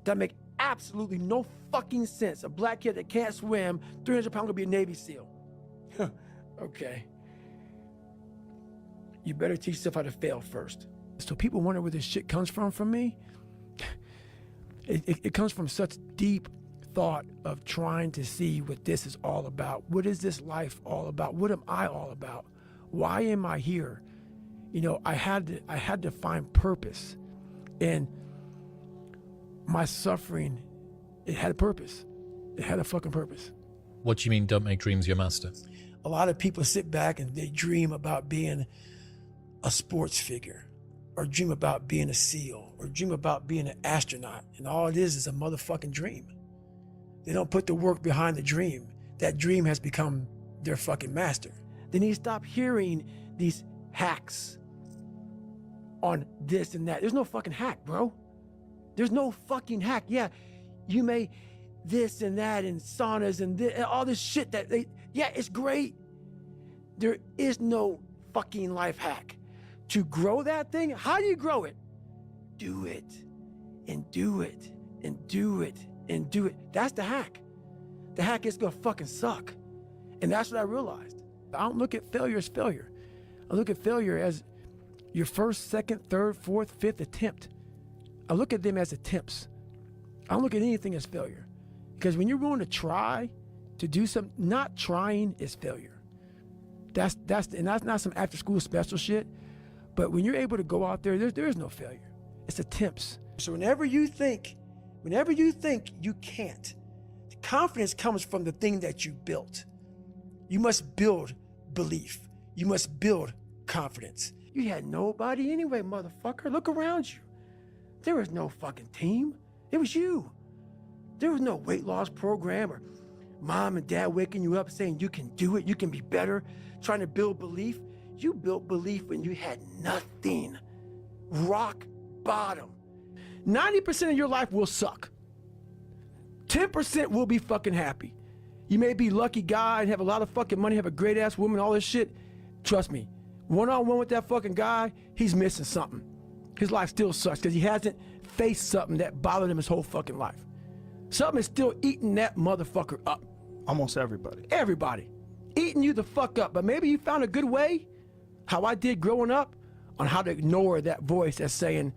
that make absolutely no fucking sense. A black kid that can't swim, 300 pounds, gonna be a Navy SEAL. Okay. You better teach yourself how to fail first. So people wonder where this shit comes from me. It comes from such deep thought of trying to see what this is all about. What is this life all about? What am I all about? Why am I here? You know, I had to find purpose. And my suffering, it had a purpose. It had a fucking purpose. What do you mean, don't make dreams your master? A lot of people sit back and they dream about being a sports figure, or dream about being a SEAL, or dream about being an astronaut. And all it is a motherfucking dream. They don't put the work behind the dream. That dream has become their fucking master. They need to stop hearing these hacks on this and that. There's no fucking hack, bro. There's no fucking hack. Yeah, you may this and that and saunas and all this shit that yeah, it's great. There is no fucking life hack. To grow that thing, how do you grow it? Do it, and do it, and do it, and do it. That's the hack. The hack is gonna fucking suck. And that's what I realized. I don't look at failure as failure. I look at failure as your first, second, third, fourth, fifth attempt. I look at them as attempts. I don't look at anything as failure. Because when you're willing to try to do something, not trying is failure. That's not some after school special shit. But when you're able to go out there, there is no failure. It's attempts. So whenever you think you can't, the confidence comes from the thing that you built. You must build belief. You must build confidence. You had nobody anyway, motherfucker. Look around you. There was no fucking team. It was you. There was no weight loss program or mom and dad waking you up saying you can do it, you can be better, trying to build belief. You built belief when you had nothing. Rock bottom. 90% of your life will suck. 10% will be fucking happy. You may be a lucky guy and have a lot of fucking money, have a great ass woman, all this shit. Trust me, one-on-one with that fucking guy, he's missing something. His life still sucks because he hasn't faced something that bothered him his whole fucking life. Something is still eating that motherfucker up. Almost everybody. Everybody. Eating you the fuck up. But maybe you found a good way, how I did growing up, on how to ignore that voice that's saying,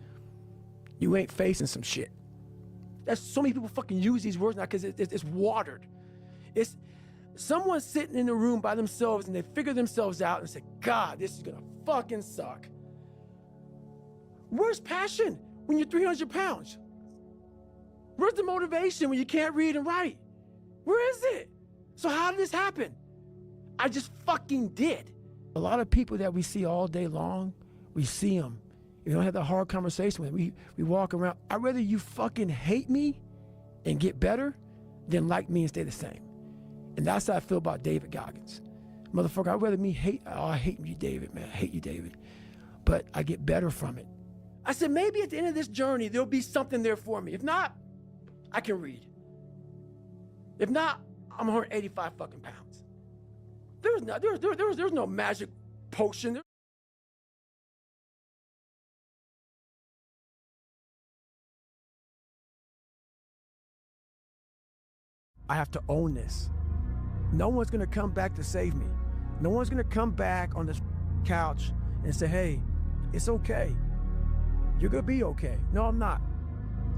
you ain't facing some shit. That's so many people fucking use these words now because it's watered. It's someone sitting in the room by themselves and they figure themselves out and say, God, this is gonna fucking suck. Where's passion when you're 300 pounds? Where's the motivation when you can't read and write? Where is it? So how did this happen? I just fucking did. A lot of people that we see all day long, we see them. We don't have that hard conversation with them. We walk around. I'd rather you fucking hate me and get better than like me and stay the same. And that's how I feel about David Goggins. Motherfucker, I'd rather me hate, oh, I hate you, David, man. I hate you, David. But I get better from it. I said, maybe at the end of this journey, there'll be something there for me. If not, I can read. If not, I'm 185 fucking pounds. There's no magic potion. I have to own this. No one's gonna come back to save me. No one's gonna come back on this couch and say, hey, it's okay. You're gonna be okay. No, I'm not.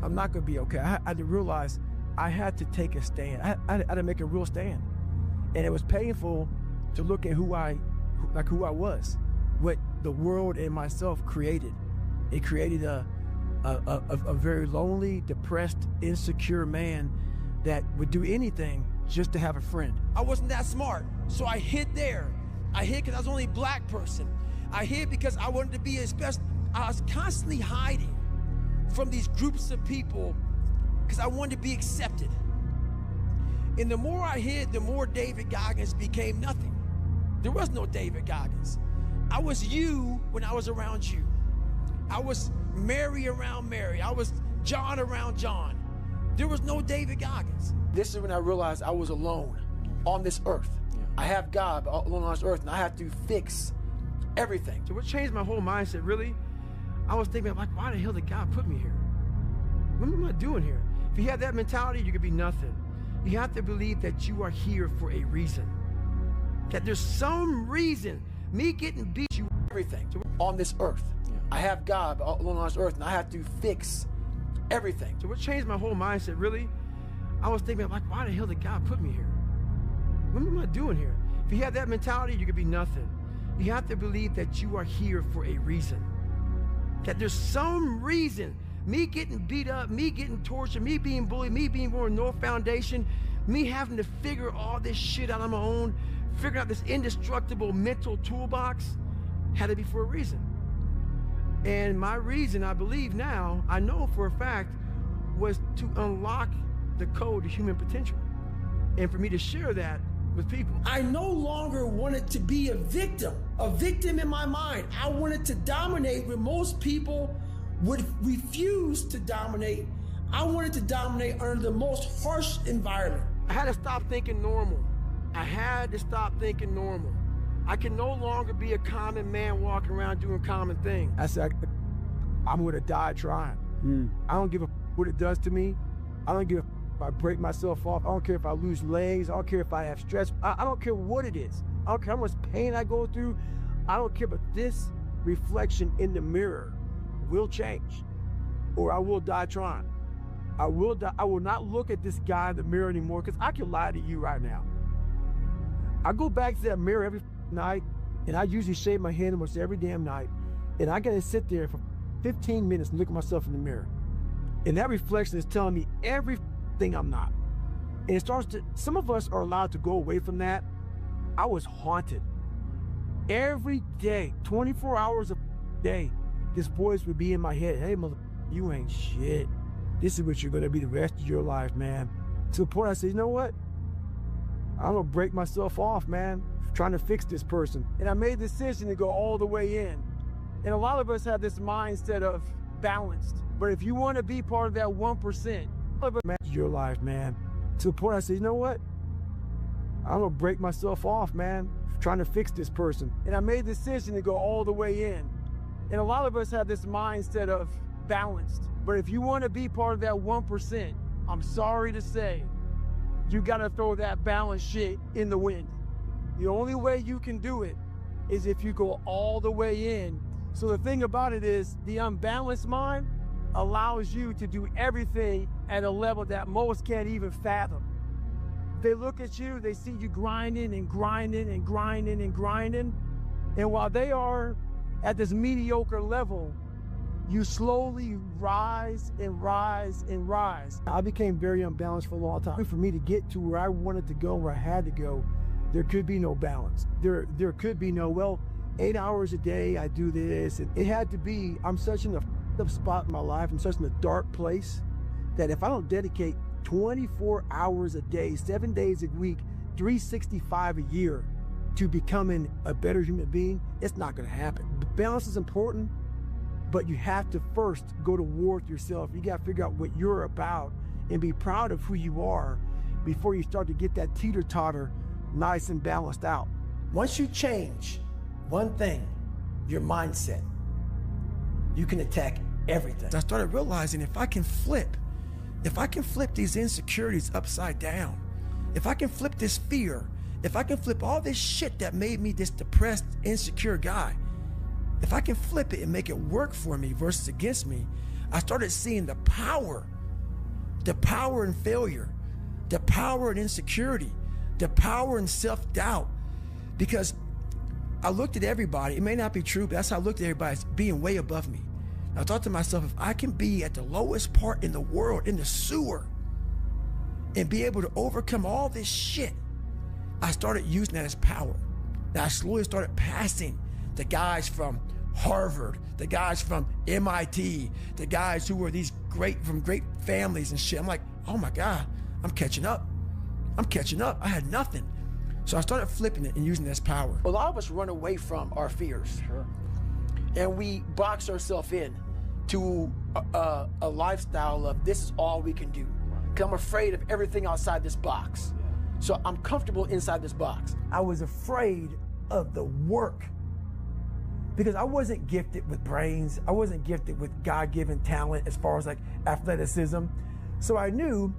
I'm not gonna be okay. I had to realize I had to take a stand. I had to make a real stand. And it was painful to look at who I was, what the world and myself created. It created a very lonely, depressed, insecure man that would do anything just to have a friend. I wasn't that smart, so I hid there. I hid because I was the only black person. I hid because I wanted to be a special. I was constantly hiding from these groups of people because I wanted to be accepted. And the more I hid, the more David Goggins became nothing. There was no David Goggins. I was you when I was around you. I was Mary around Mary. I was John around John. There was no David Goggins. This is when I realized I was alone on this earth. Yeah. I have God alone on this earth, and I have to fix everything. So what changed my whole mindset, really? I was thinking, like, why the hell did God put me here? What am I doing here? If you have that mentality, you could be nothing. You have to believe that you are here for a reason. That there's some reason. Me getting beat, you everything on this earth. I have God alone on this earth, and I have to fix everything. So what changed my whole mindset, really? I was thinking, like, why the hell did God put me here? What am I doing here? If you have that mentality, you could be nothing. You have to believe that you are here for a reason. That there's some reason. Me getting beat up, me getting tortured, me being bullied, me being born with no foundation, me having to figure all this shit out on my own, figuring out this indestructible mental toolbox, had to be for a reason. And my reason, I believe now, I know for a fact, was to unlock the code to human potential. And for me to share that with people. I no longer wanted to be a victim in my mind. I wanted to dominate where most people would refuse to dominate. I wanted to dominate under the most harsh environment. I had to stop thinking normal. I had to stop thinking normal. I can no longer be a common man walking around doing common things. I said, I'm gonna die trying. I don't give a what it does to me. I don't give a if I break myself off. I don't care if I lose legs. I don't care if I have stress. I don't care what it is. I don't care how much pain I go through. I don't care, but this reflection in the mirror will change, or I will die trying. I will die. I will not look at this guy in the mirror anymore, because I can lie to you right now. I go back to that mirror every night, and I usually shave my head almost every damn night, and I gotta sit there for 15 minutes and look at myself in the mirror. And that reflection is telling me everything I'm not. And it starts to, some of us are allowed to go away from that. I was haunted. Every day, 24 hours a day, this voice would be in my head. Hey, mother, you ain't shit. This is what you're gonna be the rest of your life, man. To the point I said, you know what? I'm gonna break myself off, man, trying to fix this person. And I made the decision to go all the way in. And a lot of us have this mindset of balanced. But if you wanna be part of that 1%, your life, man. To the point I said, you know what? I'm gonna break myself off, man, trying to fix this person. And I made the decision to go all the way in. And a lot of us have this mindset of balanced. But if you want to be part of that 1%, I'm sorry to say, you gotta throw that balance shit in the wind. The only way you can do it is if you go all the way in. So the thing about it is, the unbalanced mind allows you to do everything at a level that most can't even fathom. They look at you, they see you grinding and grinding and grinding and grinding. And while they are at this mediocre level, you slowly rise and rise and rise. I became very unbalanced for a long time. For me to get to where I wanted to go, where I had to go, there could be no balance. There could be no, well, 8 hours a day, I do this. And it had to be, I'm such in a up spot in my life, I'm such in a dark place, that if I don't dedicate 24 hours a day, 7 days a week, 365 a year to becoming a better human being, it's not gonna happen. Balance is important, but you have to first go to war with yourself. You gotta figure out what you're about and be proud of who you are before you start to get that teeter-totter nice and balanced out. Once you change one thing, your mindset, you can attack everything. I started realizing if I can flip these insecurities upside down, if I can flip this fear, if I can flip all this shit that made me this depressed, insecure guy, if I can flip it and make it work for me versus against me, I started seeing the power in failure, the power in insecurity, the power in self-doubt. Because I looked at everybody, it may not be true, but that's how I looked at everybody as being way above me. I thought to myself, if I can be at the lowest part in the world, in the sewer, and be able to overcome all this shit, I started using that as power. Now I slowly started passing the guys from Harvard, the guys from MIT, the guys who were from great families and shit. I'm like, oh my God, I'm catching up. I had nothing. So I started flipping it and using it as power. A lot of us run away from our fears. Sure. And we box ourselves in to a lifestyle of this is all we can do. Because I'm afraid of everything outside this box. Yeah. So I'm comfortable inside this box. I was afraid of the work because I wasn't gifted with brains. I wasn't gifted with God-given talent as far as like athleticism. So I knew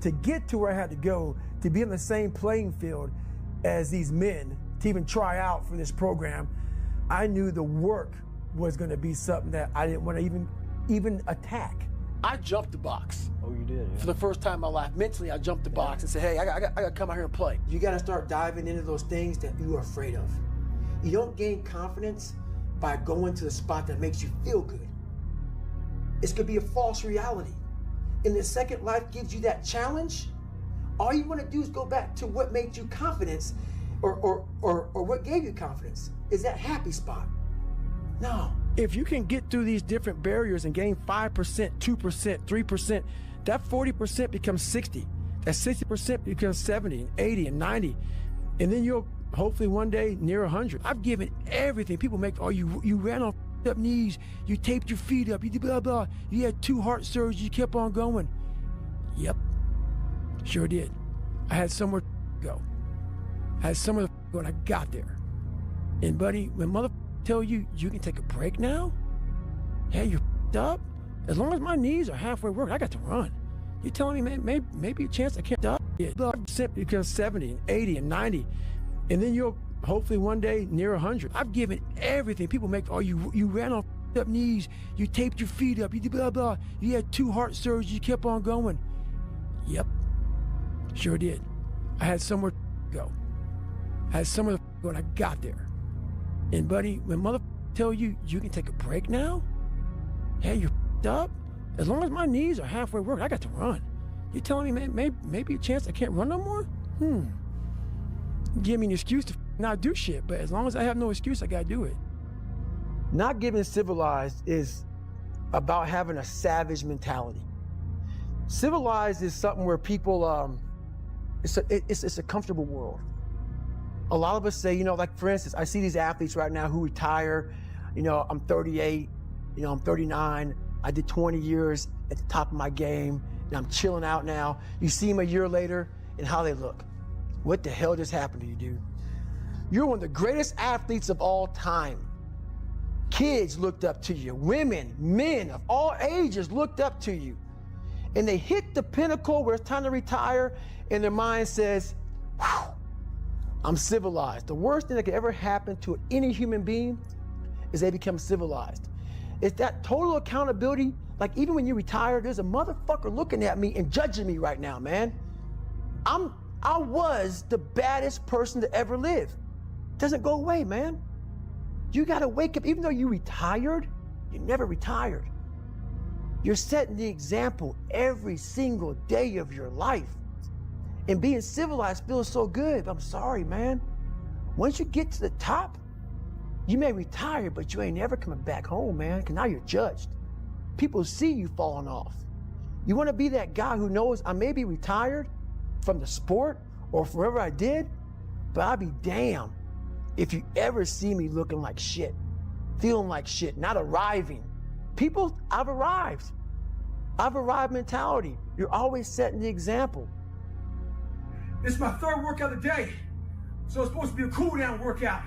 to get to where I had to go, to be on the same playing field as these men, to even try out for this program, I knew the work was gonna be something that I didn't want to even attack. I jumped the box. Oh, you did? Yeah. For the first time in my life, mentally, I jumped the box and said, hey, I got to come out here and play. You got to start diving into those things that you are afraid of. You don't gain confidence by going to the spot that makes you feel good. It's going to be a false reality. And the second life gives you that challenge, all you want to do is go back to what made you confidence or what gave you confidence. Is that happy spot? No. If you can get through these different barriers and gain 5%, 2%, 3%, that 40% becomes 60. That 60% becomes 70 and 80 and 90. And then you'll hopefully one day near 100. I've given everything. People make, oh, you ran on up knees, you taped your feet up, you did blah, blah. You had 2 heart surgeries, you kept on going. Yep, sure did. I had somewhere to go. I had somewhere to go and I got there. And buddy, when mother tell you you can take a break now, hey, you're up. As long as my knees are halfway working, I got to run. You telling me, man, maybe a chance I can't up? Yeah, 5% becomes 70 and 80 and 90. And then you'll hopefully one day near 100. I've given everything. People make, oh, you ran on up knees, you taped your feet up, you did blah, blah. You had 2 heart surgeries, you kept on going. Yep, sure did. I had somewhere to go. I had somewhere to go and I got there. And buddy, when mother tell you you can take a break now, hey, you're up. As long as my knees are halfway working, I got to run. You telling me, man, maybe a chance I can't run no more? Give me an excuse to not do shit, but as long as I have no excuse, I gotta do it. Not getting civilized is about having a savage mentality. Civilized is something where people, it's a comfortable world. A lot of us say, like for instance, I see these athletes right now who retire, I'm 38, I'm 39, I did 20 years at the top of my game, and I'm chilling out now. You see them a year later and how they look. What the hell just happened to you, dude? You're one of the greatest athletes of all time. Kids looked up to you. Women, men of all ages looked up to you. And they hit the pinnacle where it's time to retire, and their mind says, whew, I'm civilized. The worst thing that could ever happen to any human being is they become civilized. It's that total accountability. Like even when you retire, there's a motherfucker looking at me and judging me right now, man. I was the baddest person to ever live. Doesn't go away, man. You gotta wake up, even though you retired, you never retired. You're setting the example every single day of your life. And being civilized feels so good, but I'm sorry, man. Once you get to the top, you may retire, but you ain't never coming back home, man, because now you're judged. People see you falling off. You wanna be that guy who knows I may be retired from the sport or from wherever I did, but I'll be damned if you ever see me looking like shit, feeling like shit, not arriving. People, I've arrived. I've arrived mentality. You're always setting the example. This is my 3rd workout of the day, so it's supposed to be a cool down workout.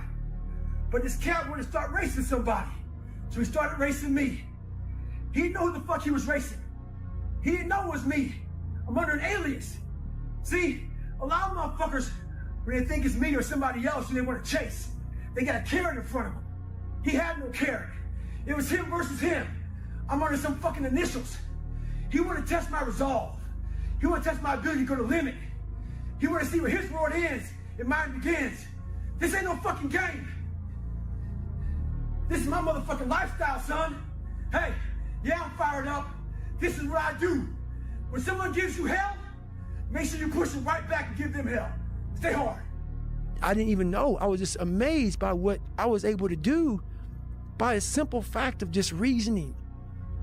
But this cat wanted to start racing somebody, so he started racing me. He didn't know who the fuck he was racing. He didn't know it was me. I'm under an alias. See, a lot of motherfuckers, when they think it's me or somebody else who they want to chase, they got a carrot in front of them. He had no carrot. It was him versus him. I'm under some fucking initials. He wanted to test my resolve. He wanted to test my ability to go to limit. He wanted to see where his world ends and mine begins. This ain't no fucking game. This is my motherfucking lifestyle, son. Hey, yeah, I'm fired up. This is what I do. When someone gives you hell, make sure you push them right back and give them hell. Stay hard. I didn't even know. I was just amazed by what I was able to do by a simple fact of just reasoning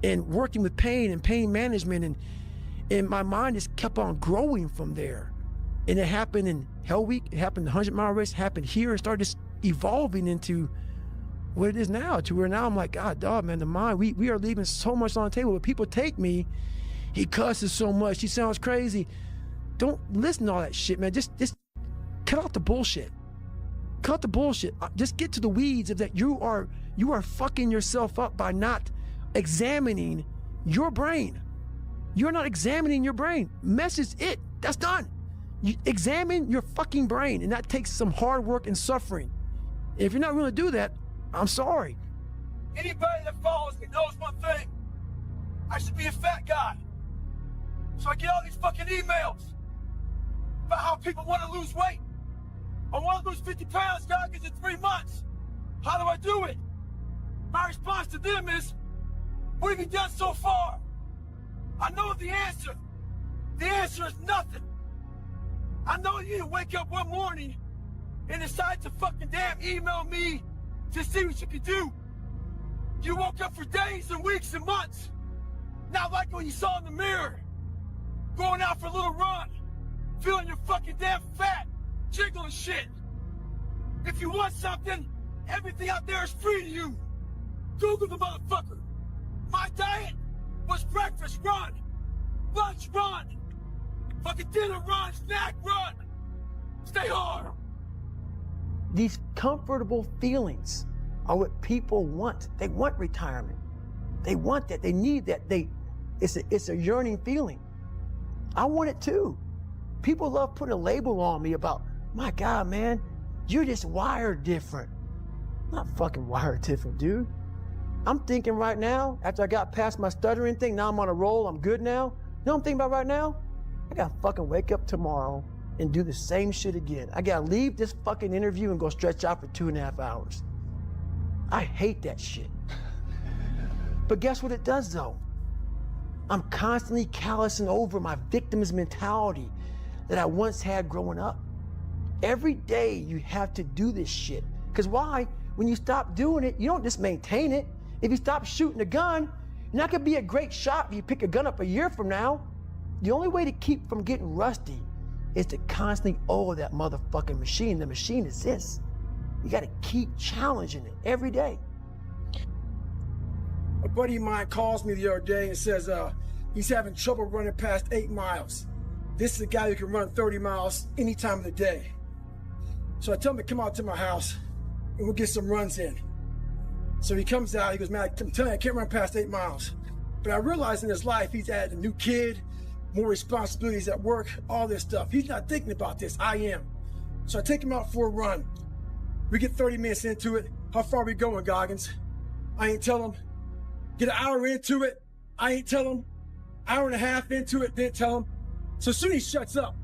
and working with pain and pain management. And my mind just kept on growing from there. And it happened in Hell Week, it happened in the 100-mile race, it happened here, and started just evolving into what it is now, to where now I'm like, God, dog, man, the mind, we are leaving so much on the table. But people take me, he cusses so much, he sounds crazy. Don't listen to all that shit, man. Just cut out the bullshit. Cut the bullshit. Just get to the weeds of that. You are fucking yourself up by not examining your brain. You're not examining your brain. Message it. That's done. You examine your fucking brain, and that takes some hard work and suffering. If you're not willing to do that, I'm sorry. Anybody that follows me knows one thing. I should be a fat guy. So I get all these fucking emails about how people want to lose weight. I want to lose 50 pounds, Goggins, in 3 months. How do I do it? My response to them is, what have you done so far? I know the answer. The answer is nothing. I know you didn't wake up one morning and decide to fucking damn email me to see what you could do. You woke up for days and weeks and months, not like what you saw in the mirror, going out for a little run, feeling you're fucking damn fat, jiggling shit. If you want something, everything out there is free to you. Google the motherfucker. My diet was breakfast run, lunch run, fucking dinner run, snack run. Stay hard. These comfortable feelings are what people want. They want retirement. They want that. They need that. It's a yearning feeling. I want it too. People love putting a label on me about, my God, man, you're just wired different. I'm not fucking wired different, dude. I'm thinking right now, after I got past my stuttering thing, now I'm on a roll, I'm good now. You know what I'm thinking about right now? I gotta fucking wake up tomorrow and do the same shit again. I gotta leave this fucking interview and go stretch out for 2.5 hours. I hate that shit. But guess what it does though? I'm constantly callousing over my victim's mentality that I once had growing up. Every day you have to do this shit. Because why? When you stop doing it, you don't just maintain it. If you stop shooting a gun, you're not gonna be a great shot if you pick a gun up a year from now. The only way to keep from getting rusty is to constantly oil that motherfucking machine. The machine is this. You gotta keep challenging it every day. A buddy of mine calls me the other day and says he's having trouble running past 8 miles. This is a guy who can run 30 miles any time of the day. So I tell him to come out to my house and we'll get some runs in. So he comes out, he goes, man, I'm telling you, I can't run past 8 miles. But I realize in his life, he's had a new kid, more responsibilities at work, all this stuff. He's not thinking about this, I am. So I take him out for a run. We get 30 minutes into it. How far are we going, Goggins? I ain't tell him. Get an hour into it, I ain't tell him. Hour and a half into it, didn't tell him. So soon he shuts up.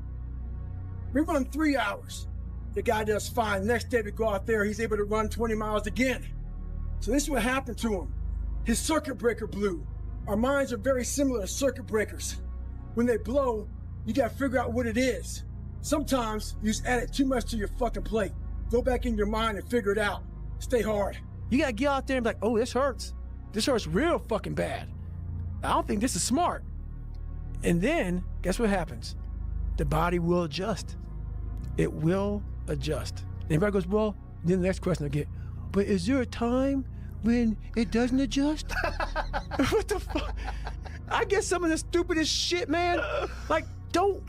We run 3 hours. The guy does fine. Next day we go out there, he's able to run 20 miles again. So this is what happened to him. His circuit breaker blew. Our minds are very similar to circuit breakers. When they blow, you gotta figure out what it is. Sometimes you just add it too much to your fucking plate. Go back in your mind and figure it out. Stay hard. You gotta get out there and be like, oh, this hurts. This hurts real fucking bad. I don't think this is smart. And then, guess what happens? The body will adjust. It will adjust. And everybody goes, well, then the next question I get, but is there a time when it doesn't adjust? What the fuck? I get some of the stupidest shit, man. Like, don't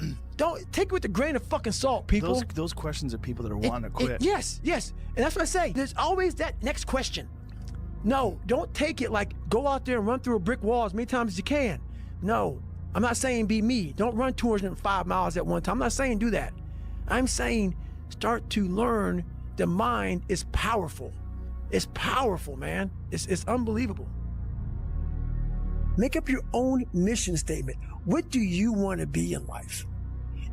take it with a grain of fucking salt, people. Those questions are people that are wanting to quit. Yes. And that's what I say. There's always that next question. No, don't take it like go out there and run through a brick wall as many times as you can. No, I'm not saying be me. Don't run 205 miles at one time. I'm not saying do that. I'm saying start to learn the mind is powerful. It's powerful, man. It's unbelievable. Make up your own mission statement. What do you want to be in life?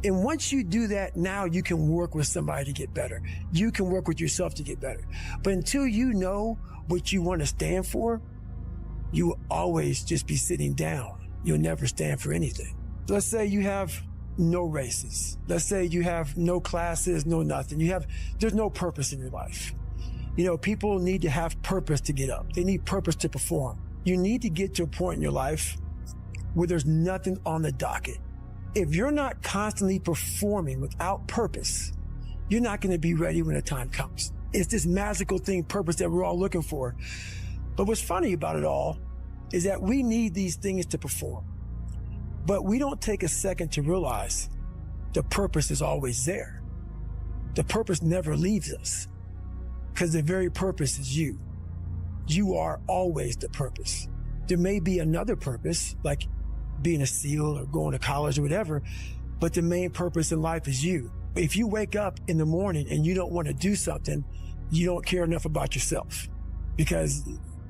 And once you do that, now you can work with somebody to get better. You can work with yourself to get better. But until you know what you want to stand for, you will always just be sitting down. You'll never stand for anything. Let's say you have no races. Let's say you have no classes, no nothing. There's no purpose in your life. You know, people need to have purpose to get up. They need purpose to perform. You need to get to a point in your life where there's nothing on the docket. If you're not constantly performing without purpose, you're not going to be ready when the time comes. It's this magical thing, purpose, that we're all looking for. But what's funny about it all is that we need these things to perform. But we don't take a second to realize the purpose is always there. The purpose never leaves us because the very purpose is you. You are always the purpose. There may be another purpose, like being a SEAL or going to college or whatever, but the main purpose in life is you. If you wake up in the morning and you don't want to do something, you don't care enough about yourself, because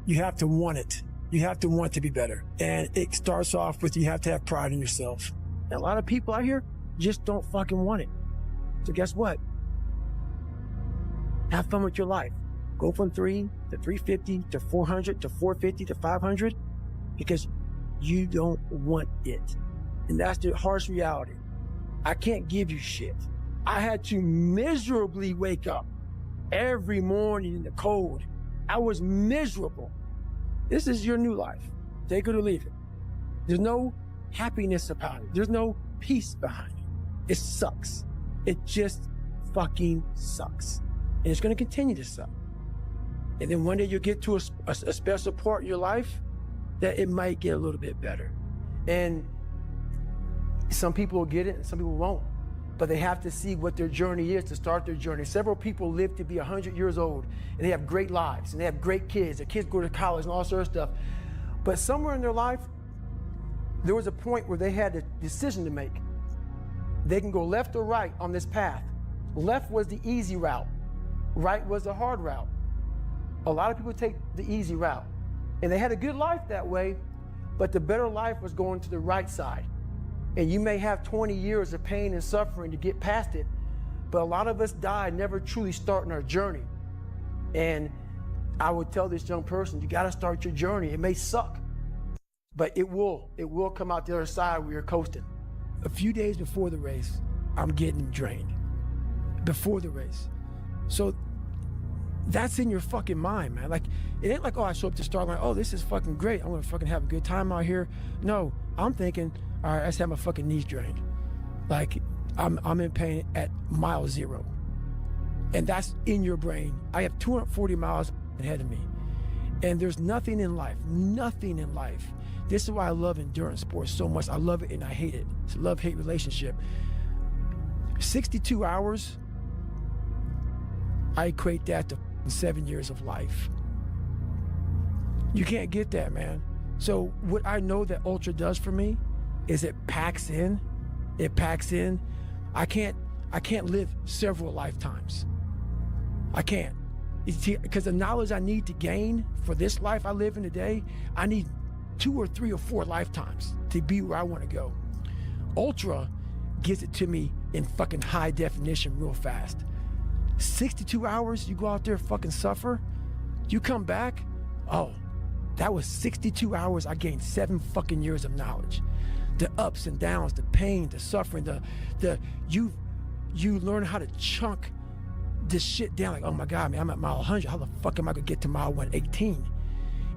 you have to want it. You have to want to be better. And it starts off with, you have to have pride in yourself. And a lot of people out here just don't fucking want it. So guess what? Have fun with your life. Go from 3 to 350 to 400 to 450 to 500, because you don't want it. And that's the harsh reality. I can't give you shit. I had to miserably wake up every morning in the cold. I was miserable. This is your new life. Take it or leave it. There's no happiness about it. There's no peace behind it. It sucks. It just fucking sucks. And it's going to continue to suck. And then one day you'll get to a special part in your life that it might get a little bit better. And some people will get it and some people won't. But they have to see what their journey is to start their journey. Several people live to be 100 years old, and they have great lives, and they have great kids. Their kids go to college and all sort of stuff. But somewhere in their life, there was a point where they had a decision to make. They can go left or right on this path. Left was the easy route. Right was the hard route. A lot of people take the easy route. And they had a good life that way, but the better life was going to the right side. And you may have 20 years of pain and suffering to get past it, but a lot of us die never truly starting our journey. And I would tell this young person, you gotta start your journey. It may suck, but it will come out the other side where you're coasting. A few days before the race, I'm getting drained. Before the race. So that's in your fucking mind, man. Like, it ain't like, oh, I show up to start line, oh, this is fucking great. I'm gonna fucking have a good time out here. No, I'm thinking, all right, I just have my fucking knees drained. Like, I'm in pain at mile 0. And that's in your brain. I have 240 miles ahead of me. And there's nothing in life. This is why I love endurance sports so much. I love it and I hate it. It's a love-hate relationship. 62 hours, I equate that to 7 years of life. You can't get that, man. So what I know that Ultra does for me is it packs in. I can't live several lifetimes. I can't. Because the knowledge I need to gain for this life I live in today, I need 2 or 3 or 4 lifetimes to be where I want to go. Ultra gives it to me in fucking high definition real fast. 62 hours, you go out there fucking suffer, you come back, oh, that was 62 hours, I gained 7 fucking years of knowledge. The ups and downs, the pain, the suffering, you learn how to chunk this shit down. Like, oh my God, man, I'm at mile 100, how the fuck am I gonna get to mile 118?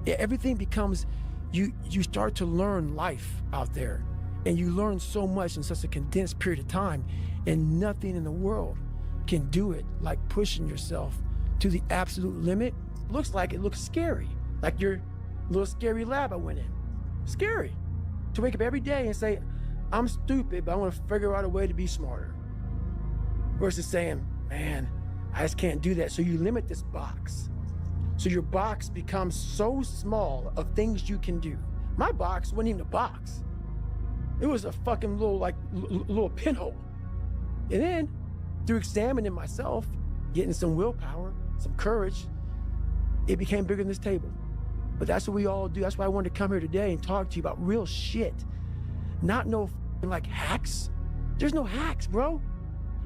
Everything becomes, you start to learn life out there, and you learn so much in such a condensed period of time, and nothing in the world can do it like pushing yourself to the absolute limit. It looks scary, like your little scary lab I went in. Scary to wake up every day and say, I'm stupid, but I want to figure out a way to be smarter, versus saying, man, I just can't do that. So you limit this box. So your box becomes so small of things you can do. My box wasn't even a box. It was a fucking little pinhole. And then through examining myself, getting some willpower, some courage, it became bigger than this table. But that's what we all do. That's why I wanted to come here today and talk to you about real shit. Not no like hacks. There's no hacks, bro.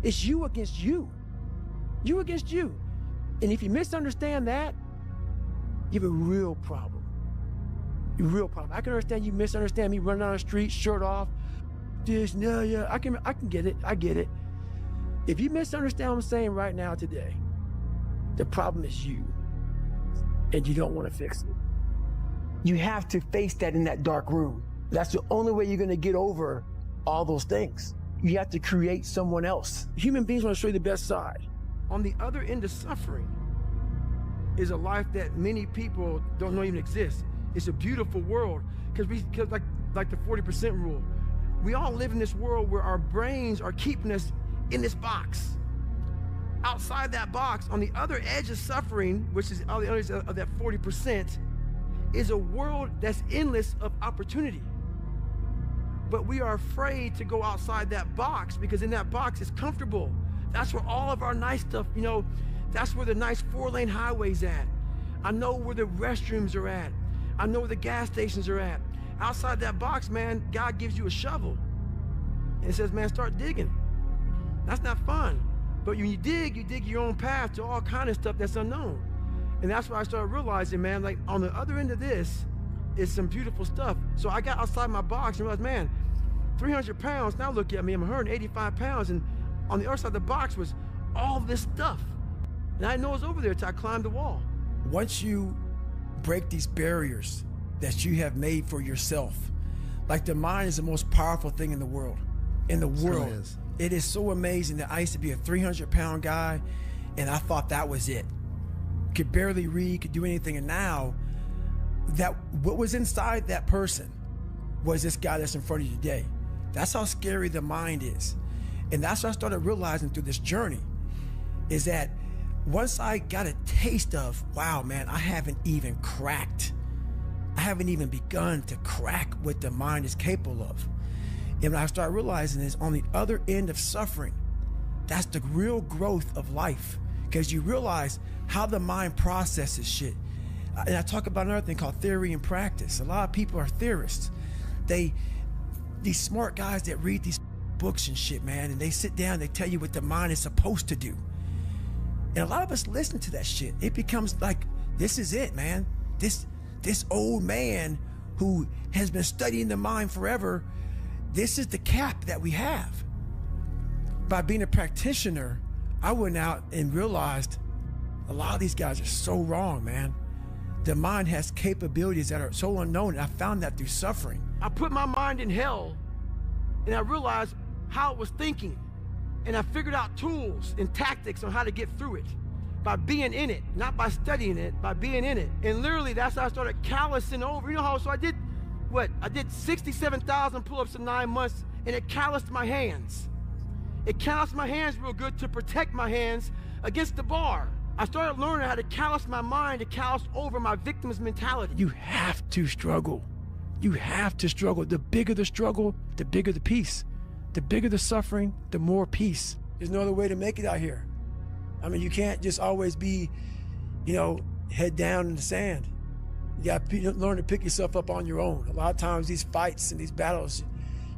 It's you against you. You against you. And if you misunderstand that, you have a real problem. A real problem. I can understand you misunderstand me running down the street, shirt off. I can get it. I get it. If you misunderstand what I'm saying right now today, the problem is you. And you don't want to fix it. You have to face that in that dark room. That's the only way you're going to get over all those things. You have to create someone else. Human beings want to show you the best side. On the other end of suffering is a life that many people don't know even exists. It's a beautiful world because like the 40% rule, we all live in this world where our brains are keeping us in this box. Outside that box, on the other edge of suffering, which is on the other edge of that 40%, is a world that's endless of opportunity. but we are afraid to go outside that box because in that box it's comfortable. That's where all of our nice stuff, you know, that's where the nice 4-lane highway's at. I know where the restrooms are at. I know where the gas stations are at. Outside that box, man, God gives you a shovel and says, man, start digging. That's not fun. But when you dig your own path to all kind of stuff that's unknown. And that's why I started realizing, man, like on the other end of this is some beautiful stuff. So I got outside my box and realized, man, 300 pounds, now look at me, I'm 185 pounds, and on the other side of the box was all this stuff. And I didn't know it was over there until I climbed the wall. Once you break these barriers that you have made for yourself, like the mind is the most powerful thing in the world. In the world. is. It is so amazing that I used to be a 300-pound guy and I thought that was it. Could barely read, could do anything. And now, that what was inside that person was this guy that's in front of you today. That's how scary the mind is. And that's what I started realizing through this journey, is that once I got a taste of, wow, man, I haven't even cracked. I haven't even begun to crack what the mind is capable of. And what I started realizing is on the other end of suffering, that's the real growth of life, because you realize how the mind processes shit. And I talk about another thing called theory and practice. A lot of people are theorists. These smart guys that read these books and shit, man, and they sit down, they tell you what the mind is supposed to do. And a lot of us listen to that shit. It becomes like, this is it, man. This old man who has been studying the mind forever, this is the cap that we have. By being a practitioner, I went out and realized a lot of these guys are so wrong, man. The mind has capabilities that are so unknown, and I found that through suffering. I put my mind in hell and I realized how it was thinking. And I figured out tools and tactics on how to get through it by being in it, not by studying it, by being in it. And literally that's how I started callousing over. You know how, so I did 67,000 pull-ups in 9 months, and it calloused my hands. It calloused my hands real good to protect my hands against the bar. I started learning how to callous my mind, to callous over my victim's mentality. You have to struggle. You have to struggle. The bigger the struggle, the bigger the peace. The bigger the suffering, the more peace. There's no other way to make it out here. I mean, you can't just always be, head down in the sand. You got to learn to pick yourself up on your own. A lot of times these fights and these battles,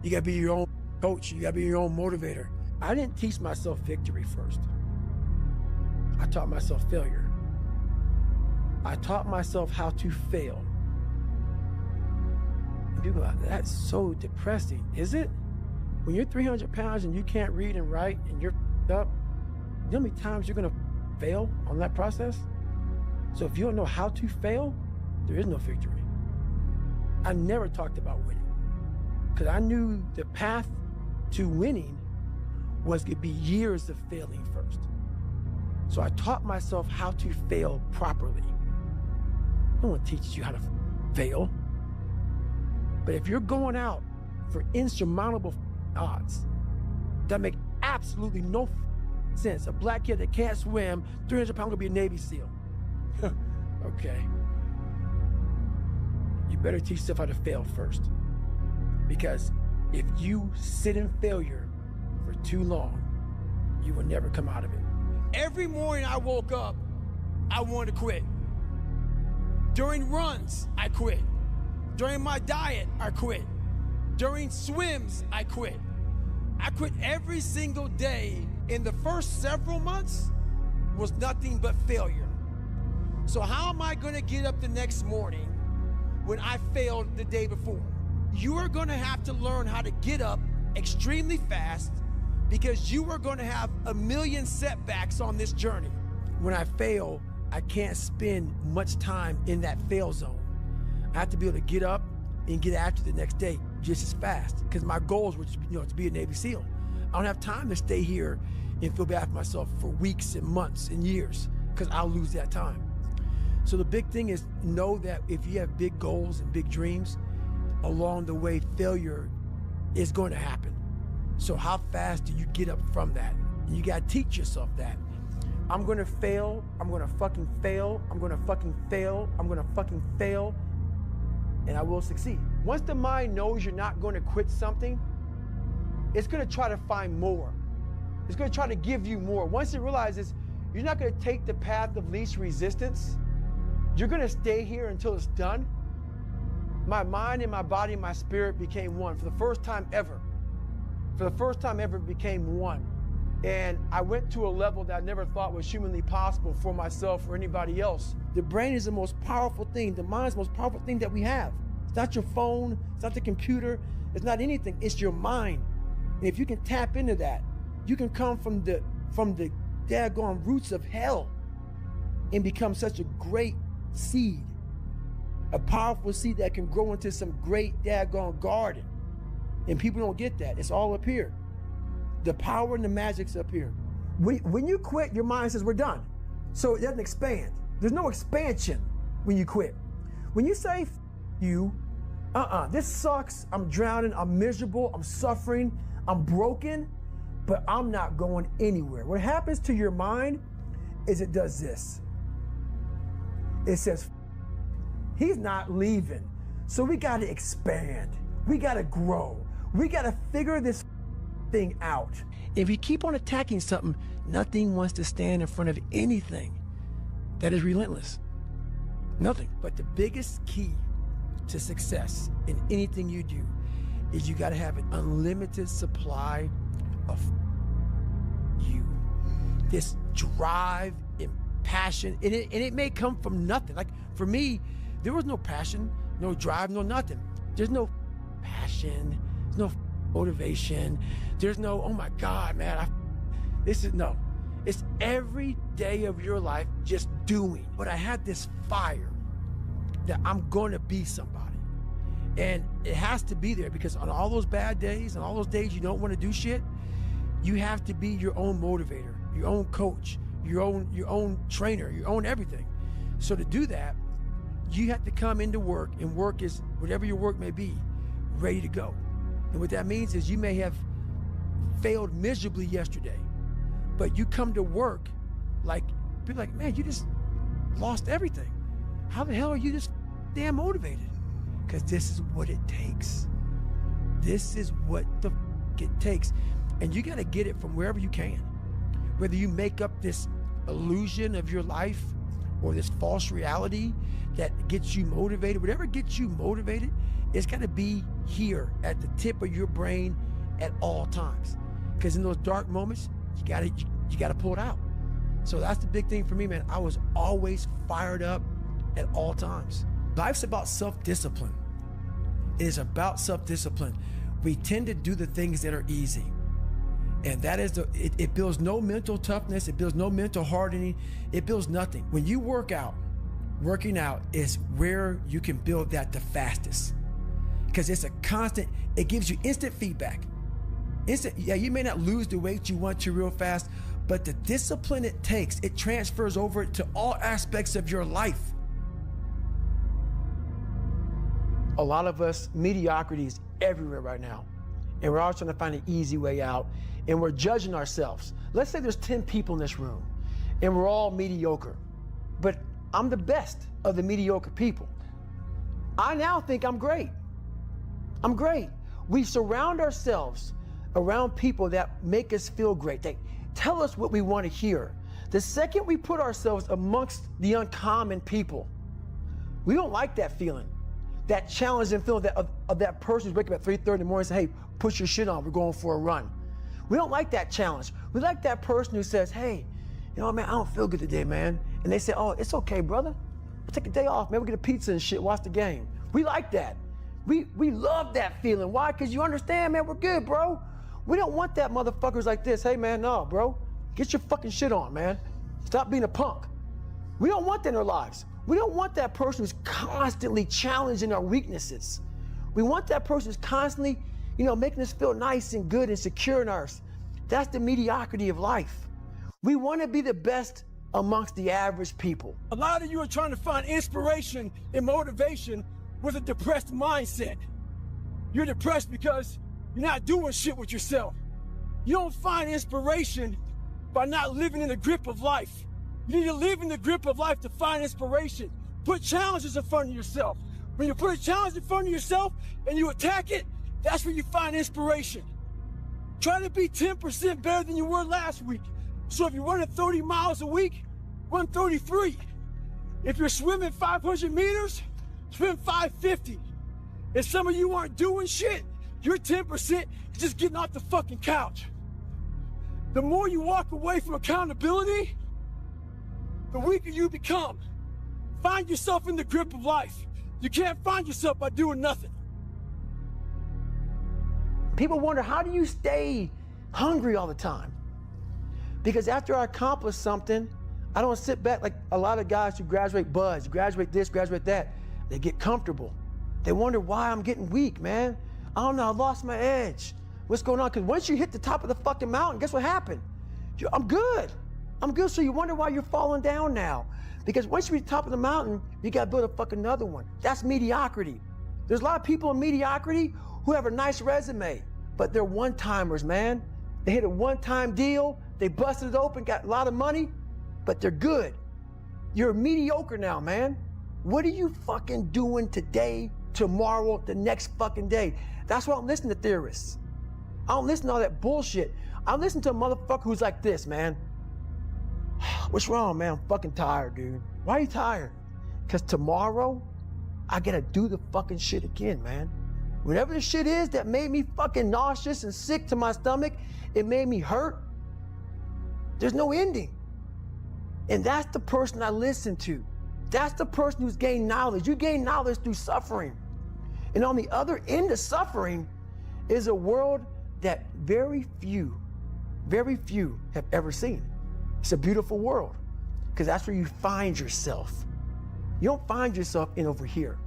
you got to be your own coach. You got to be your own motivator. I didn't teach myself victory first. I taught myself failure. I taught myself how to fail. And people are like, that's so depressing. Is it? When you're 300 pounds and you can't read and write and you're up, you know how many times you're gonna fail on that process? So if you don't know how to fail, there is no victory. I never talked about winning, because I knew the path to winning was gonna be years of failing first. So I taught myself how to fail properly. No one teaches you how to fail. But if you're going out for insurmountable odds that make absolutely no sense, a black kid that can't swim, 300 pounds, gonna be a Navy SEAL. Okay. You better teach yourself how to fail first. Because if you sit in failure for too long, you will never come out of it. Every morning I woke up, I wanted to quit. During runs, I quit. During my diet, I quit. During swims, I quit. I quit every single day. In the first several months was nothing but failure. So how am I gonna get up the next morning when I failed the day before? You are gonna have to learn how to get up extremely fast, because you are gonna have a million setbacks on this journey. When I fail, I can't spend much time in that fail zone. I have to be able to get up and get after the next day just as fast, because my goals were to be a Navy SEAL. I don't have time to stay here and feel bad for myself for weeks and months and years, because I'll lose that time. So the big thing is, know that if you have big goals and big dreams, along the way failure is going to happen. So how fast do you get up from that? And you gotta teach yourself that. I'm gonna fail, I'm gonna fucking fail, I'm gonna fucking fail, I'm gonna fucking fail, and I will succeed. Once the mind knows you're not going to quit something, it's going to try to find more. It's going to try to give you more. Once it realizes you're not going to take the path of least resistance, you're going to stay here until it's done. My mind and my body and my spirit became one for the first time ever. For the first time ever, it became one. And I went to a level that I never thought was humanly possible for myself or anybody else. The brain is the most powerful thing. The mind is the most powerful thing that we have. It's not your phone, it's not the computer, it's not anything, it's your mind. And if you can tap into that, you can come from the daggone roots of hell and become such a great seed, a powerful seed that can grow into some great daggone garden. And people don't get that. It's all up here. The power and the magic's up here. When you quit, your mind says we're done. So it doesn't expand. There's no expansion when you quit. When you say you, this sucks, I'm drowning, I'm miserable, I'm suffering, I'm broken, but I'm not going anywhere. What happens to your mind is it does this. It says, he's not leaving. So we got to expand. We got to grow. We got to figure this thing out. If you keep on attacking something, nothing wants to stand in front of anything that is relentless. Nothing. But the biggest key to success in anything you do is you got to have an unlimited supply of you. This drive and passion, and it may come from nothing. Like for me, there was no passion, no drive, no nothing. There's no passion, there's no motivation, there's no, oh my God, man, no. It's every day of your life just doing. But I had this fire that I'm going to be somebody. And it has to be there because on all those bad days and all those days you don't want to do shit, you have to be your own motivator, your own coach, your own trainer, your own everything. So to do that, you have to come into work, and work is whatever your work may be, ready to go. And what that means is you may have failed miserably yesterday, but you come to work like, people like, man, you just lost everything. How the hell are you just damn motivated? Because this is what it takes. This is what the it takes. And you got to get it from wherever you can. Whether you make up this illusion of your life or this false reality that gets you motivated, whatever gets you motivated, it's got to be here at the tip of your brain at all times. Because in those dark moments, you got to pull it out. So that's the big thing for me, man. I was always fired up at all times. Life's about self-discipline. It is about self-discipline. We tend to do the things that are easy. And that is it builds no mental toughness. It builds no mental hardening. It builds nothing. When you work out, working out is where you can build that the fastest. Because it's a constant, it gives you instant feedback. Yeah, you may not lose the weight you want to real fast, but the discipline it takes, it transfers over to all aspects of your life. A lot of us, mediocrity is everywhere right now. And we're all trying to find an easy way out. And we're judging ourselves. Let's say there's 10 people in this room and we're all mediocre, but I'm the best of the mediocre people. I now think I'm great. I'm great. We surround ourselves around people that make us feel great. They tell us what we want to hear. The second we put ourselves amongst the uncommon people, we don't like that feeling. That challenging feeling of that person who's waking up at 3:30 in the morning and say, hey, put your shit on, we're going for a run. We don't like that challenge. We like that person who says, hey, you know, man, I don't feel good today, man. And they say, oh, it's okay, brother. We'll take a day off, man. We'll get a pizza and shit, watch the game. We like that. We love that feeling. Why? Because you understand, man, we're good, bro. We don't want that motherfuckers like this. Hey, man, no, bro. Get your fucking shit on, man. Stop being a punk. We don't want that in our lives. We don't want that person who's constantly challenging our weaknesses. We want that person who's constantly, you know, making us feel nice and good and secure in ours. That's the mediocrity of life. We want to be the best amongst the average people. A lot of you are trying to find inspiration and motivation with a depressed mindset. You're depressed because you're not doing shit with yourself. You don't find inspiration by not living in the grip of life. You need to live in the grip of life to find inspiration. Put challenges in front of yourself. When you put a challenge in front of yourself and you attack it, that's where you find inspiration. Try to be 10% better than you were last week. So if you're running 30 miles a week, run 33. If you're swimming 500 meters, swim 550. If some of you aren't doing shit, you're 10% just getting off the fucking couch. The more you walk away from accountability, the weaker you become. Find yourself in the grip of life. You can't find yourself by doing nothing. People wonder, how do you stay hungry all the time? Because after I accomplish something, I don't sit back like a lot of guys who graduate buds, graduate this, graduate that. They get comfortable. They wonder why I'm getting weak, man. I don't know, I lost my edge. What's going on? Because once you hit the top of the fucking mountain, guess what happened? I'm good. I'm good, so you wonder why you're falling down now. Because once you reach the top of the mountain, you gotta build a fucking another one. That's mediocrity. There's a lot of people in mediocrity who have a nice resume, but they're one-timers, man. They hit a one-time deal, they busted it open, got a lot of money, but they're good. You're mediocre now, man. What are you fucking doing today, tomorrow, the next fucking day? That's why I'm listening to theorists. I don't listen to all that bullshit. I listen to a motherfucker who's like this, man. What's wrong, man? I'm fucking tired, dude. Why are you tired? Because tomorrow, I gotta do the fucking shit again, man. Whatever the shit is that made me fucking nauseous and sick to my stomach, it made me hurt, there's no ending. And that's the person I listen to. That's the person who's gained knowledge. You gain knowledge through suffering. And on the other end of suffering is a world that very few have ever seen. It's a beautiful world, because that's where you find yourself. You don't find yourself in over here.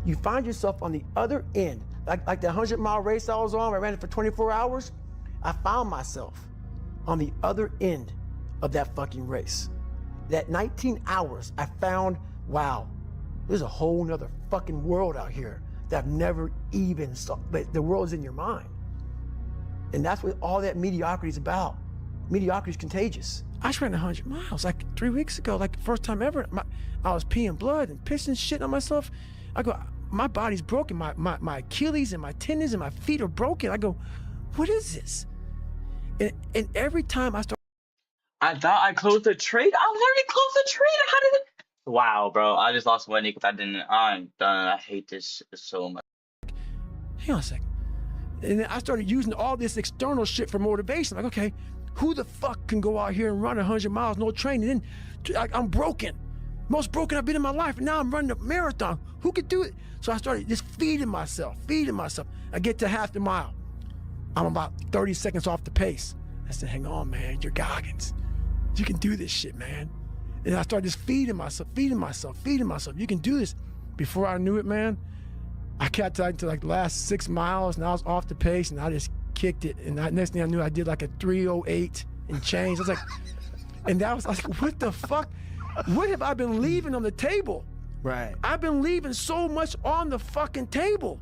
You find yourself on the other end. Like the 100-mile race I was on, I ran it for 24 hours. I found myself on the other end of that fucking race. That 19 hours, I found, wow, there's a whole nother fucking world out here that I've never even saw, but the world is in your mind. And that's what all that mediocrity is about. Mediocrity is contagious. I just ran 100 miles like 3 weeks ago, like the first time ever. I was peeing blood and pissing shit on myself. I go, my body's broken. My Achilles and my tendons and my feet are broken. I go, what is this? And every time I start. I thought I closed the trade. I literally closed the trade. How did it? Wow, bro. I just lost money because I didn't. I'm done. I hate this shit so much. Hang on a second. And then I started using all this external shit for motivation. Like, okay, who the fuck can go out here and run 100 miles, no training? Then I'm broken. Most broken I've been in my life. And now I'm running a marathon. Who could do it? So I started just feeding myself. I get to half the mile. I'm about 30 seconds off the pace. I said, hang on, man, you're Goggins. You can do this shit, man. And I started just feeding myself. You can do this. Before I knew it, man, I got to like the last 6 miles and I was off the pace and I just kicked it. And next thing I knew, I did like a 3:08 and change. I was like, I was like, what the fuck? What have I been leaving on the table? Right. I've been leaving so much on the fucking table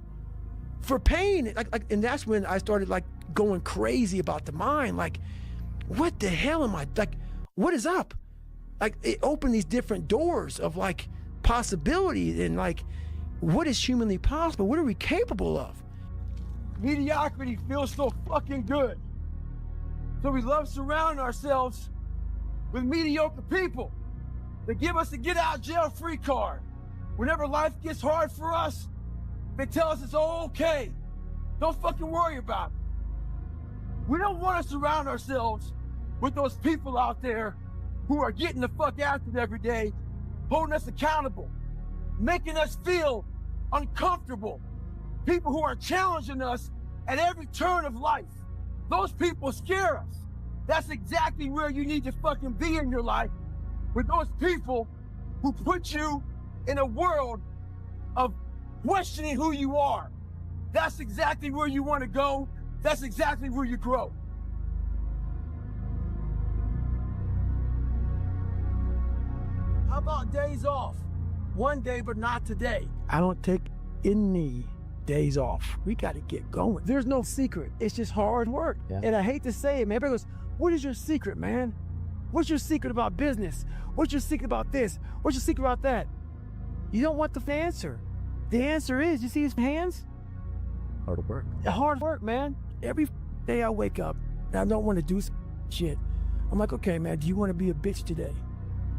for pain. And that's when I started like going crazy about the mind. Like, what the hell am I, like, what is up? Like, it opened these different doors of like possibility and like, what is humanly possible? What are we capable of? Mediocrity feels so fucking good. So we love surrounding ourselves with mediocre people that give us the get out jail free card. Whenever life gets hard for us, they tell us it's all okay. Don't fucking worry about it. We don't want to surround ourselves with those people out there who are getting the fuck after it every day, holding us accountable, making us feel uncomfortable. People who are challenging us at every turn of life. Those people scare us. That's exactly where you need to fucking be in your life, with those people who put you in a world of questioning who you are. That's exactly where you want to go. That's exactly where you grow. How about days off? One day, but not today. I don't take any days off. We got to get going. There's no secret. It's just hard work. Yeah. And I hate to say it, man. Everybody goes, what is your secret, man? What's your secret about business? What's your secret about this? What's your secret about that? You don't want the answer. The answer is, you see his hands? Hard work. Hard work, man. Every day I wake up and I don't want to do shit. I'm like, okay, man, do you want to be a bitch today?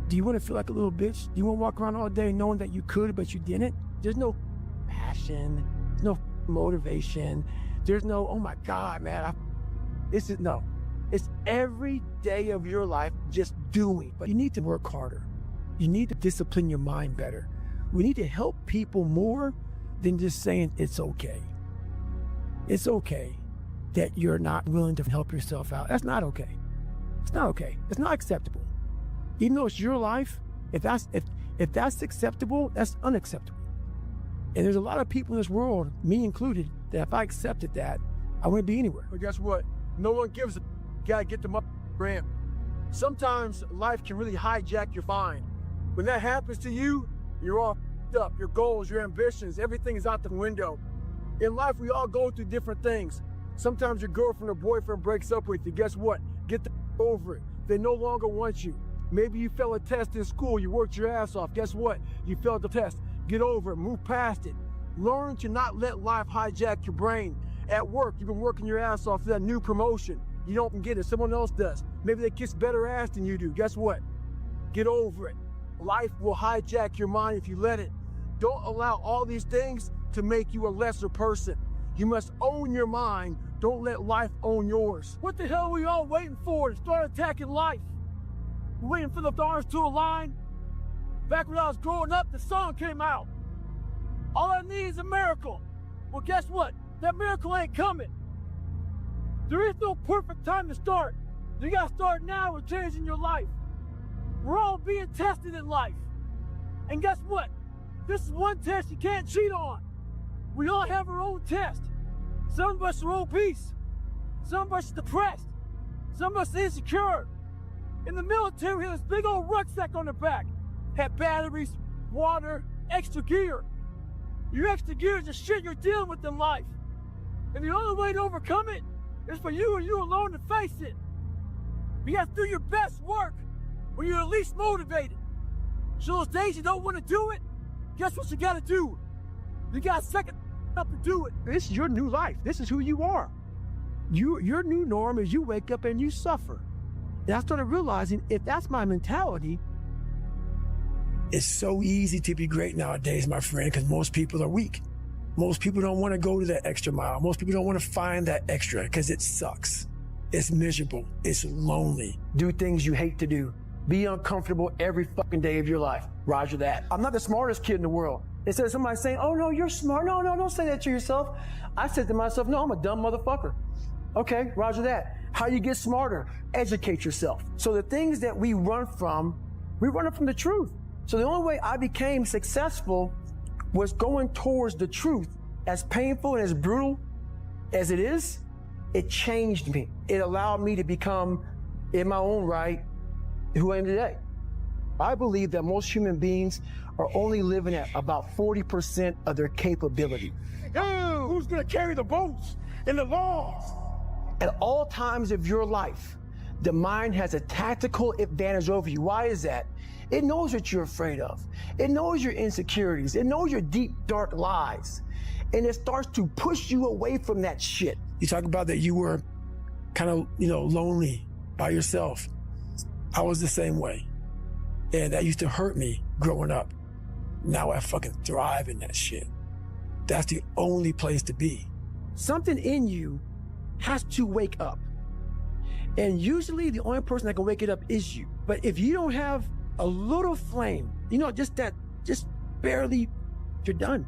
Do you want to feel like a little bitch? Do you want to walk around all day knowing that you could, but you didn't? There's no passion, there's no motivation. There's no, oh my God, man, no. It's every day of your life just doing. But you need to work harder. You need to discipline your mind better. We need to help people more than just saying it's okay. It's okay that you're not willing to help yourself out. That's not okay. It's not okay. It's not acceptable. Even though it's your life, if that's acceptable, that's unacceptable. And there's a lot of people in this world, me included, that if I accepted that, I wouldn't be anywhere. But guess what? No one gives a gotta get them up, Graham. Sometimes life can really hijack your mind. When that happens to you, you're all up. Your goals, your ambitions, everything is out the window. In life, we all go through different things. Sometimes your girlfriend or boyfriend breaks up with you. Guess what? Get over it. They no longer want you. Maybe you failed a test in school. You worked your ass off. Guess what? You failed the test. Get over it. Move past it. Learn to not let life hijack your brain. At work, you've been working your ass off for that new promotion. You don't get it. Someone else does. Maybe they kiss better ass than you do. Guess what? Get over it. Life will hijack your mind if you let it. Don't allow all these things to make you a lesser person. You must own your mind. Don't let life own yours. What the hell are we all waiting for to start attacking life? We're waiting for the stars to align. Back when I was growing up, the song came out. All I need is a miracle. Well, guess what? That miracle ain't coming. There is no perfect time to start. You gotta start now with changing your life. We're all being tested in life. And guess what? This is one test you can't cheat on. We all have our own test. Some of us are obese. Some of us are depressed. Some of us are insecure. In the military, we had this big old rucksack on the back. Had batteries, water, extra gear. Your extra gear is the shit you're dealing with in life. And the only way to overcome it is for you and you alone to face it. You have to do your best work when you're the least motivated. So those days you don't want to do it, guess what you gotta do? You gotta second up and do it. This is your new life. This is who you are. Your new norm is you wake up and you suffer. And I started realizing if that's my mentality. It's so easy to be great nowadays, my friend, because most people are weak. Most people don't want to go to that extra mile. Most people don't want to find that extra because it sucks. It's miserable. It's lonely. Do things you hate to do. Be uncomfortable every fucking day of your life. Roger that. I'm not the smartest kid in the world. Instead of somebody saying, oh no, you're smart. No, don't say that to yourself. I said to myself, no, I'm a dumb motherfucker. Okay, roger that. How you get smarter? Educate yourself. So the things that we run from the truth. So the only way I became successful was going towards the truth. As painful and as brutal as it is, it changed me. It allowed me to become, in my own right, who I am today. I believe that most human beings are only living at about 40% of their capability. Yo, who's gonna carry the boats and the logs? At all times of your life, the mind has a tactical advantage over you. Why is that? It knows what you're afraid of. It knows your insecurities. It knows your deep, dark lies. And it starts to push you away from that shit. You talk about that you were kind of, lonely by yourself. I was the same way. And that used to hurt me growing up. Now I fucking thrive in that shit. That's the only place to be. Something in you has to wake up. And usually the only person that can wake it up is you. But if you don't have a little flame, just barely, you're done.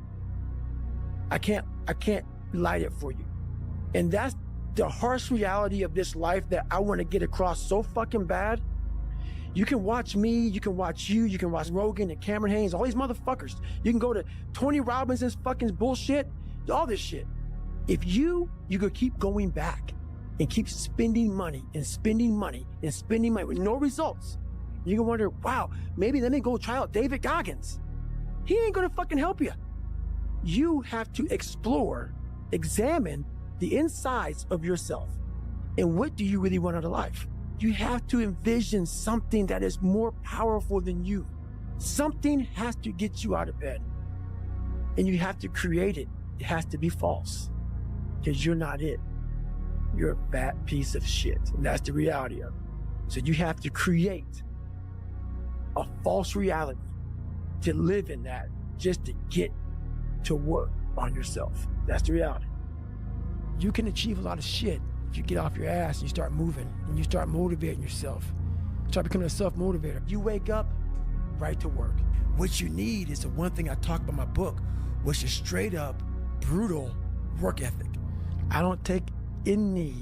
I can't light it for you. And that's the harsh reality of this life that I want to get across so fucking bad. You can watch me, you can watch you, you can watch Rogan and Cameron Haynes, all these motherfuckers. You can go to Tony Robinson's fucking bullshit, all this shit. If you could keep going back and keep spending money and spending money and spending money with no results, you can wonder, wow, maybe let me go try out David Goggins. He ain't gonna fucking help you. You have to explore, examine the insides of yourself. And what do you really want out of life? You have to envision something that is more powerful than you. Something has to get you out of bed. And you have to create it. It has to be false because you're not it. You're a fat piece of shit. And that's the reality of it. So you have to create a false reality to live in that just to get to work on yourself. That's the reality. You can achieve a lot of shit if you get off your ass and you start moving and you start motivating yourself. Start becoming a self-motivator. You wake up, right to work. What you need is the one thing I talk about in my book, which is straight up, brutal work ethic. I don't take any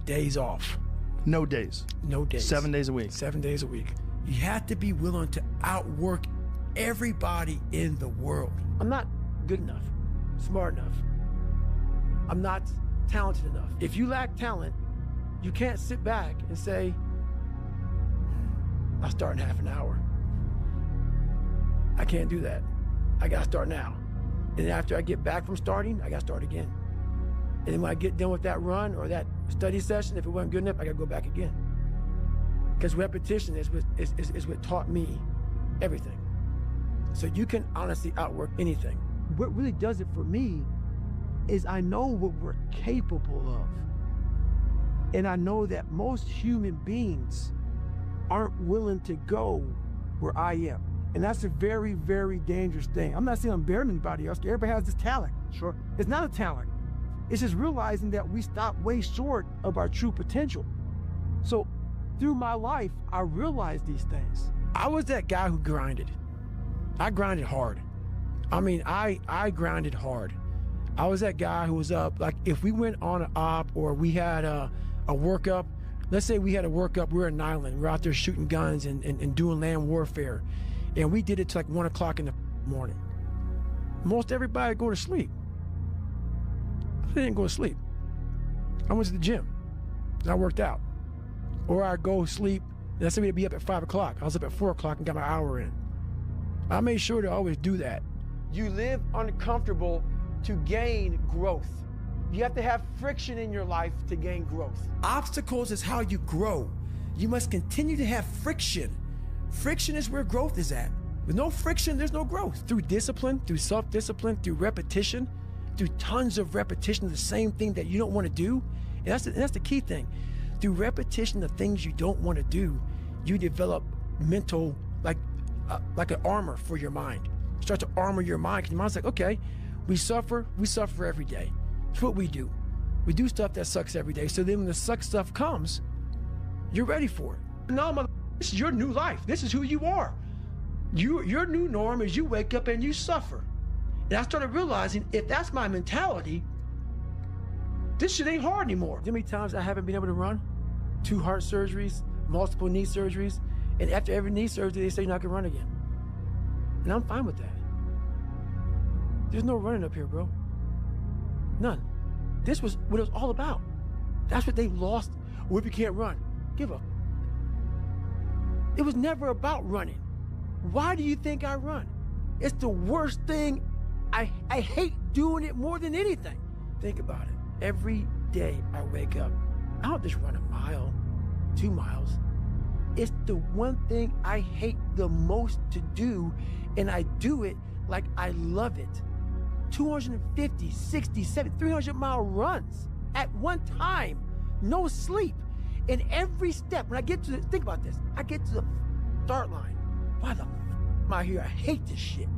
days off. No days. No days. 7 days a week. 7 days a week. You have to be willing to outwork everybody in the world. I'm not good enough, smart enough. I'm not talented enough. If you lack talent, you can't sit back and say, I'll start in half an hour. I can't do that. I gotta start now. And then after I get back from starting, I gotta start again. And then when I get done with that run or that study session, if it wasn't good enough, I gotta go back again. Because repetition is what taught me everything. So you can honestly outwork anything. What really does it for me is I know what we're capable of. And I know that most human beings aren't willing to go where I am. And that's a very, very dangerous thing. I'm not saying I'm better than anybody else. Everybody has this talent. Sure. It's not a talent. It's just realizing that we stop way short of our true potential. So through my life, I realized these things. I was that guy who grinded. I grinded hard. I mean, I grinded hard. I was that guy who was up, like if we went on an op or we had a workup, let's say we had a workup, we were in Island, we're out there shooting guns and doing land warfare. And we did it till like 1 o'clock in the morning. Most everybody go to sleep. I didn't go to sleep. I went to the gym and I worked out. Or I go sleep, and let's say we'd be up at 5 o'clock. I was up at 4 o'clock and got my hour in. I made sure to always do that. You live uncomfortable to gain growth. You have to have friction in your life to gain growth. Obstacles is how you grow. You must continue to have friction. Friction is where growth is at. With no friction, there's no growth. Through discipline, through self-discipline, through repetition, through tons of repetition of the same thing that you don't want to do. And that's the key thing. Through repetition of things you don't want to do, you develop mental, like an armor for your mind. You start to armor your mind because your mind's like, okay, we suffer every day. It's what we do. We do stuff that sucks every day. So then when the suck stuff comes, you're ready for it. No, mother, this is your new life. This is who you are. Your new norm is you wake up and you suffer. And I started realizing if that's my mentality, this shit ain't hard anymore. You know how many times I haven't been able to run? 2 heart surgeries, multiple knee surgeries, and after every knee surgery, they say you're not gonna run again. And I'm fine with that. There's no running up here, bro. None. This was what it was all about. That's what they lost. What if you can't run? Give up. It was never about running. Why do you think I run? It's the worst thing. I hate doing it more than anything. Think about it. Every day I wake up, I don't just run a mile, 2 miles. It's the one thing I hate the most to do, and I do it like I love it. 250, 60, 70, 300-mile runs at one time, no sleep. And every step, when I get to think about this, I get to the start line. Why the am I here? I hate this shit.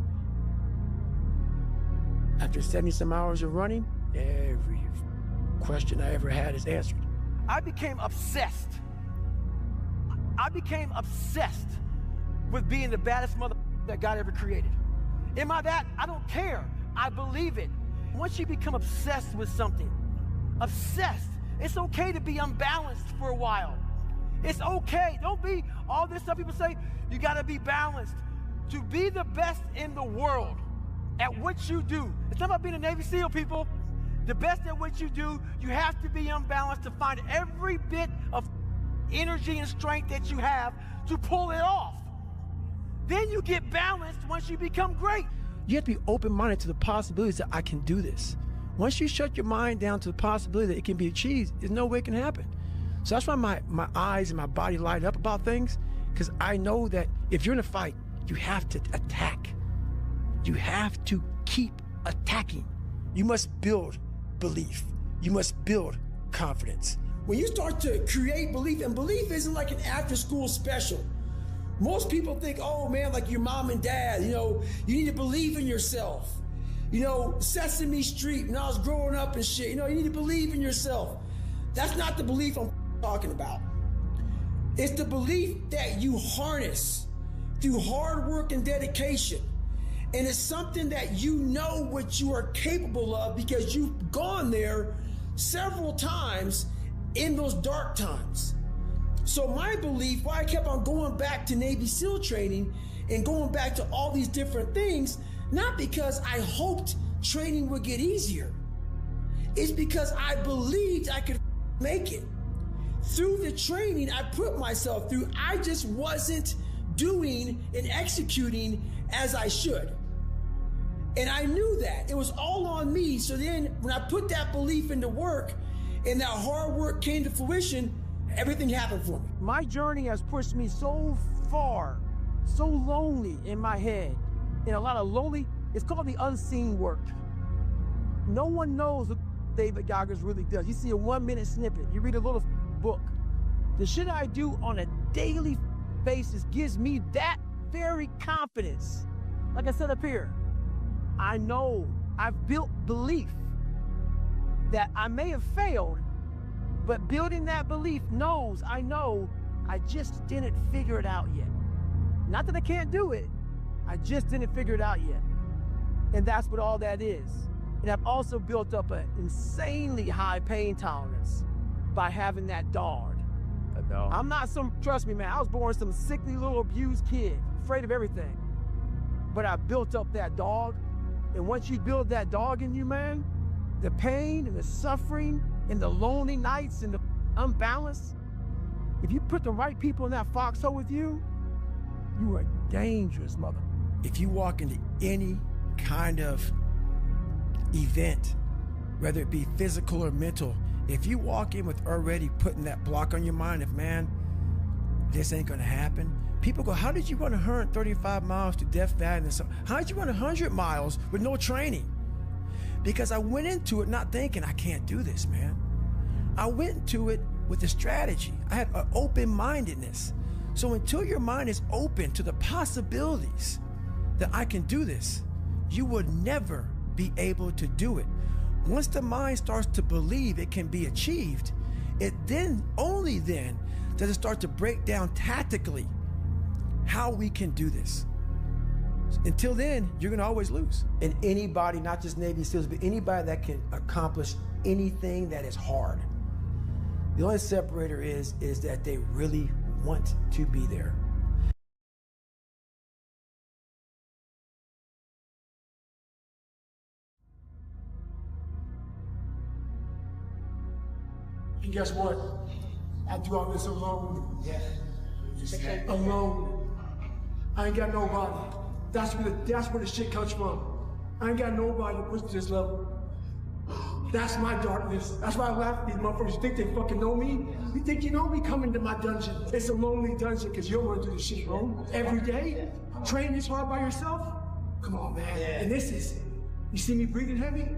After 70-some hours of running, every question I ever had is answered. I became obsessed. I became obsessed with being the baddest mother that God ever created. Am I that? I don't care. I believe it. Once you become obsessed with something, obsessed, it's okay to be unbalanced for a while. It's okay. Don't be all this stuff people say, you gotta be balanced. To be the best in the world at what you do, it's not about being a Navy SEAL, people. The best at what you do, you have to be unbalanced to find every bit of energy and strength that you have to pull it off. Then you get balanced once you become great. You have to be open-minded to the possibilities that I can do this. Once you shut your mind down to the possibility that it can be achieved, there's no way it can happen. So that's why my eyes and my body light up about things, because I know that if you're in a fight, you have to attack. You have to keep attacking. You must build belief. You must build confidence. When you start to create belief, and belief isn't like an after-school special. Most people think, oh man, like your mom and dad, you need to believe in yourself. Sesame Street, when I was growing up and shit, you need to believe in yourself. That's not the belief I'm talking about. It's the belief that you harness through hard work and dedication. And it's something that you know what you are capable of because you've gone there several times in those dark times. So my belief, why I kept on going back to Navy SEAL training and going back to all these different things, not because I hoped training would get easier. It's because I believed I could make it. Through the training I put myself through, I just wasn't doing and executing as I should. And I knew that. It was all on me. So then when I put that belief into work and that hard work came to fruition, everything happened for me. My journey has pushed me so far, so lonely in my head, and a lot of lonely, it's called the unseen work. No one knows what David Goggins really does. You see a 1-minute snippet, you read a little book. The shit I do on a daily basis gives me that very confidence. Like I said up here, I know I've built belief that I may have failed, but building that belief I know I just didn't figure it out yet. Not that I can't do it, I just didn't figure it out yet. And that's what all that is. And I've also built up an insanely high pain tolerance by having that dog. I'm not trust me, man, I was born some sickly little abused kid, afraid of everything. But I built up that dog, and once you build that dog in you, man, the pain and the suffering and the lonely nights and the unbalance, if you put the right people in that foxhole with you, you are dangerous, mother. If you walk into any kind of event, whether it be physical or mental, if you walk in with already putting that block on your mind of, man, this ain't gonna happen. People go, how did you run 135 miles to Death Valley? How did you run 100 miles with no training? Because I went into it not thinking, I can't do this, man. I went into it with a strategy. I had an open-mindedness. So until your mind is open to the possibilities that I can do this, you will never be able to do it. Once the mind starts to believe it can be achieved, it then, only then, does it start to break down tactically how we can do this. Until then, you're gonna always lose. And anybody, not just Navy SEALs, but anybody that can accomplish anything that is hard, the only separator is that they really want to be there. And guess what? I do all this alone. Yeah. Alone. I ain't got nobody. That's where the shit comes from. I ain't got nobody to push to this level. That's my darkness. That's why I laugh at these motherfuckers. You think they fucking know me? You think you know me coming to my dungeon? It's a lonely dungeon because you don't want to do this shit, bro. Every day? Train this hard by yourself? Come on, man. Yeah. And this is, you see me breathing heavy?